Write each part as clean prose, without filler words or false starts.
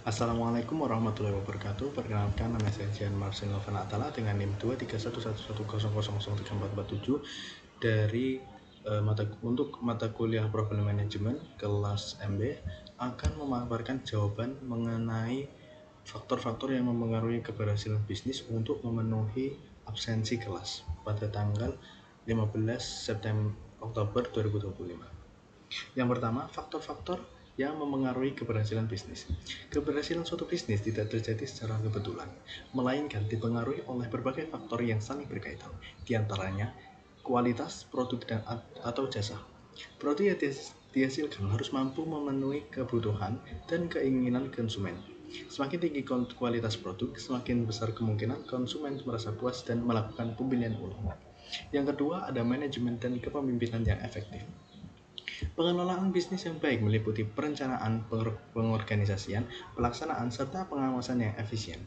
Assalamualaikum warahmatullahi wabarakatuh. Perkenalkan, nama saya Jian Marcin Novan Atala dengan NIM 23111003447 dari untuk mata kuliah Problem Management kelas MB akan memaparkan jawaban mengenai faktor-faktor yang mempengaruhi keberhasilan bisnis untuk memenuhi absensi kelas pada tanggal 15 September Oktober 2025. Yang pertama, faktor-faktor yang mempengaruhi keberhasilan bisnis. Keberhasilan suatu bisnis tidak terjadi secara kebetulan, melainkan dipengaruhi oleh berbagai faktor yang saling berkaitan. Di antaranya, kualitas produk atau jasa. Produk yang dihasilkan harus mampu memenuhi kebutuhan dan keinginan konsumen. Semakin tinggi kualitas produk, semakin besar kemungkinan konsumen merasa puas dan melakukan pembelian ulang. Yang kedua, ada manajemen dan kepemimpinan yang efektif. Pengelolaan bisnis yang baik meliputi perencanaan, pengorganisasian, pelaksanaan, serta pengawasan yang efisien.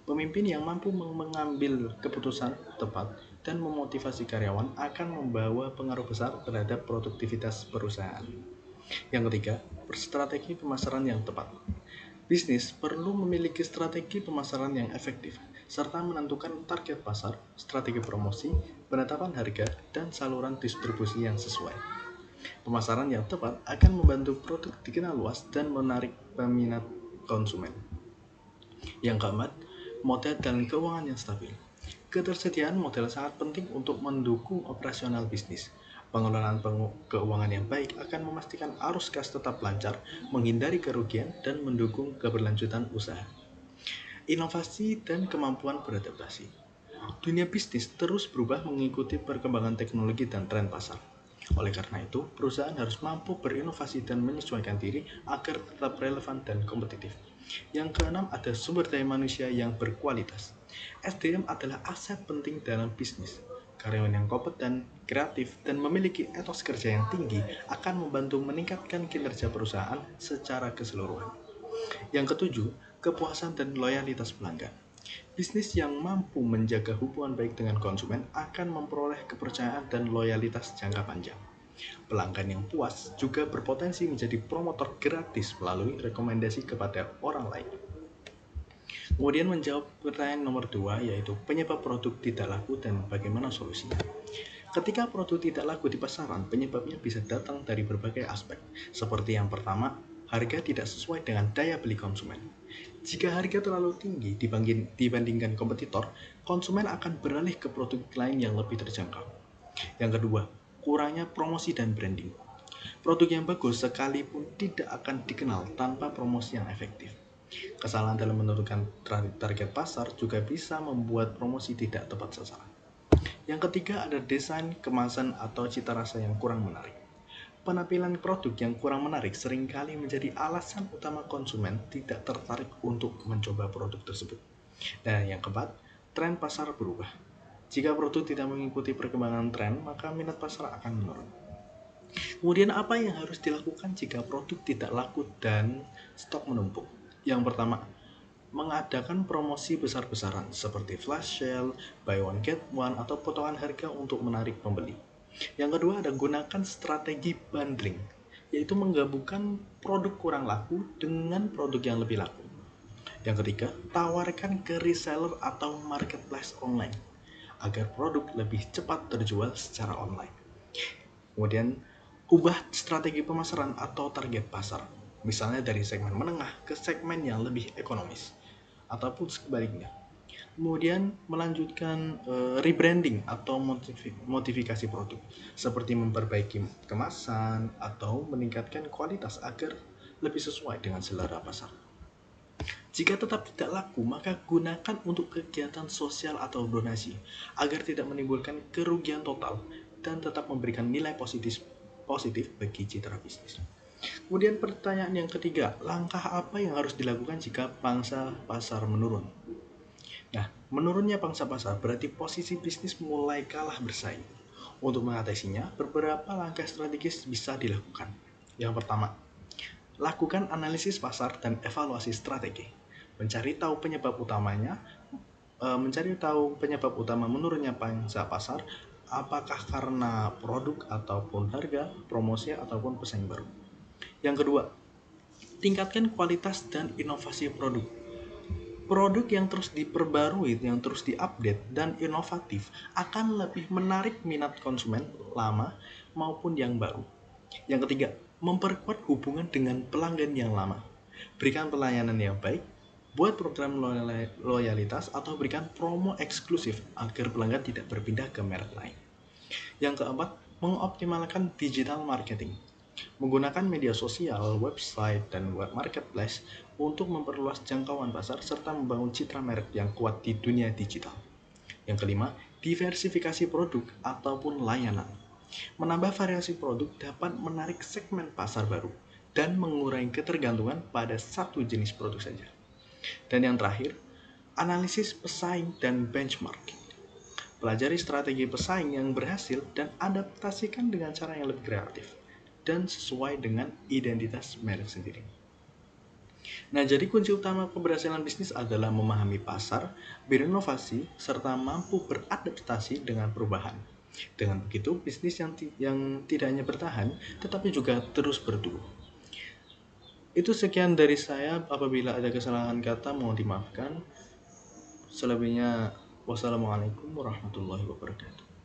Pemimpin yang mampu mengambil keputusan tepat dan memotivasi karyawan akan membawa pengaruh besar terhadap produktivitas perusahaan. Yang ketiga, strategi pemasaran yang tepat. Bisnis perlu memiliki strategi pemasaran yang efektif, serta menentukan target pasar, strategi promosi, penetapan harga, dan saluran distribusi yang sesuai. Pemasaran yang tepat akan membantu produk dikenal luas dan menarik peminat konsumen. Yang keempat, modal dan keuangan yang stabil. Ketersediaan modal sangat penting untuk mendukung operasional bisnis. Pengelolaan keuangan yang baik akan memastikan arus kas tetap lancar, menghindari kerugian, dan mendukung keberlanjutan usaha. Inovasi dan kemampuan beradaptasi. Dunia bisnis terus berubah mengikuti perkembangan teknologi dan tren pasar. Oleh karena itu, perusahaan harus mampu berinovasi dan menyesuaikan diri agar tetap relevan dan kompetitif. Yang keenam, ada sumber daya manusia yang berkualitas. SDM adalah aset penting dalam bisnis. Karyawan yang kompeten, kreatif, dan memiliki etos kerja yang tinggi akan membantu meningkatkan kinerja perusahaan secara keseluruhan. Yang ketujuh, kepuasan dan loyalitas pelanggan. Bisnis yang mampu menjaga hubungan baik dengan konsumen akan memperoleh kepercayaan dan loyalitas jangka panjang. Pelanggan yang puas juga berpotensi menjadi promotor gratis melalui rekomendasi kepada orang lain. Kemudian menjawab pertanyaan nomor 2, yaitu penyebab produk tidak laku dan bagaimana solusinya. Ketika produk tidak laku di pasaran, penyebabnya bisa datang dari berbagai aspek. Seperti yang pertama, harga tidak sesuai dengan daya beli konsumen. Jika harga terlalu tinggi dibandingkan kompetitor, konsumen akan beralih ke produk lain yang lebih terjangkau. Yang kedua, kurangnya promosi dan branding. Produk yang bagus sekalipun tidak akan dikenal tanpa promosi yang efektif. Kesalahan dalam menentukan target pasar juga bisa membuat promosi tidak tepat sasaran. Yang ketiga, ada desain, kemasan, atau cita rasa yang kurang menarik. Penampilan produk yang kurang menarik seringkali menjadi alasan utama konsumen tidak tertarik untuk mencoba produk tersebut. Dan yang keempat, tren pasar berubah. Jika produk tidak mengikuti perkembangan tren, maka minat pasar akan menurun. Kemudian apa yang harus dilakukan jika produk tidak laku dan stok menumpuk? Yang pertama, mengadakan promosi besar-besaran seperti flash sale, buy one get one, atau potongan harga untuk menarik pembeli. Yang kedua, ada gunakan strategi bundling, yaitu menggabungkan produk kurang laku dengan produk yang lebih laku. Yang ketiga, tawarkan ke reseller atau marketplace online agar produk lebih cepat terjual secara online. Kemudian, ubah strategi pemasaran atau target pasar, misalnya dari segmen menengah ke segmen yang lebih ekonomis, ataupun sebaliknya. Kemudian melanjutkan rebranding atau modifikasi produk, seperti memperbaiki kemasan atau meningkatkan kualitas agar lebih sesuai dengan selera pasar. Jika tetap tidak laku, maka gunakan untuk kegiatan sosial atau donasi agar tidak menimbulkan kerugian total dan tetap memberikan nilai positif bagi citra bisnis. Kemudian pertanyaan yang ketiga, langkah apa yang harus dilakukan jika pangsa pasar menurun? Nah, menurunnya pangsa pasar berarti posisi bisnis mulai kalah bersaing. Untuk mengatasinya, beberapa langkah strategis bisa dilakukan. Yang pertama, lakukan analisis pasar dan evaluasi strategi. Mencari tahu penyebab utama menurunnya pangsa pasar, apakah karena produk ataupun harga, promosi ataupun pesaing baru. Yang kedua, Tingkatkan kualitas dan inovasi produk. Produk yang terus diperbarui, yang terus diupdate dan inovatif akan lebih menarik minat konsumen lama maupun yang baru. Yang ketiga, memperkuat hubungan dengan pelanggan yang lama. Berikan pelayanan yang baik, buat program loyalitas atau berikan promo eksklusif agar pelanggan tidak berpindah ke merek lain. Yang keempat, mengoptimalkan digital marketing. Menggunakan media sosial, website, dan web marketplace untuk memperluas jangkauan pasar serta membangun citra merek yang kuat di dunia digital. Yang kelima, diversifikasi produk ataupun layanan. Menambah variasi produk dapat menarik segmen pasar baru dan mengurangi ketergantungan pada satu jenis produk saja. Dan yang terakhir, analisis pesaing dan benchmarking. Pelajari strategi pesaing yang berhasil dan adaptasikan dengan cara yang lebih kreatif dan sesuai dengan identitas merek sendiri. Nah, jadi kunci utama keberhasilan bisnis adalah memahami pasar, berinovasi, serta mampu beradaptasi dengan perubahan. Dengan begitu, bisnis yang tidak hanya bertahan, tetapi juga terus bertumbuh. Itu sekian dari saya. Apabila ada kesalahan kata, mohon dimaafkan. Selebihnya, wassalamualaikum warahmatullahi wabarakatuh.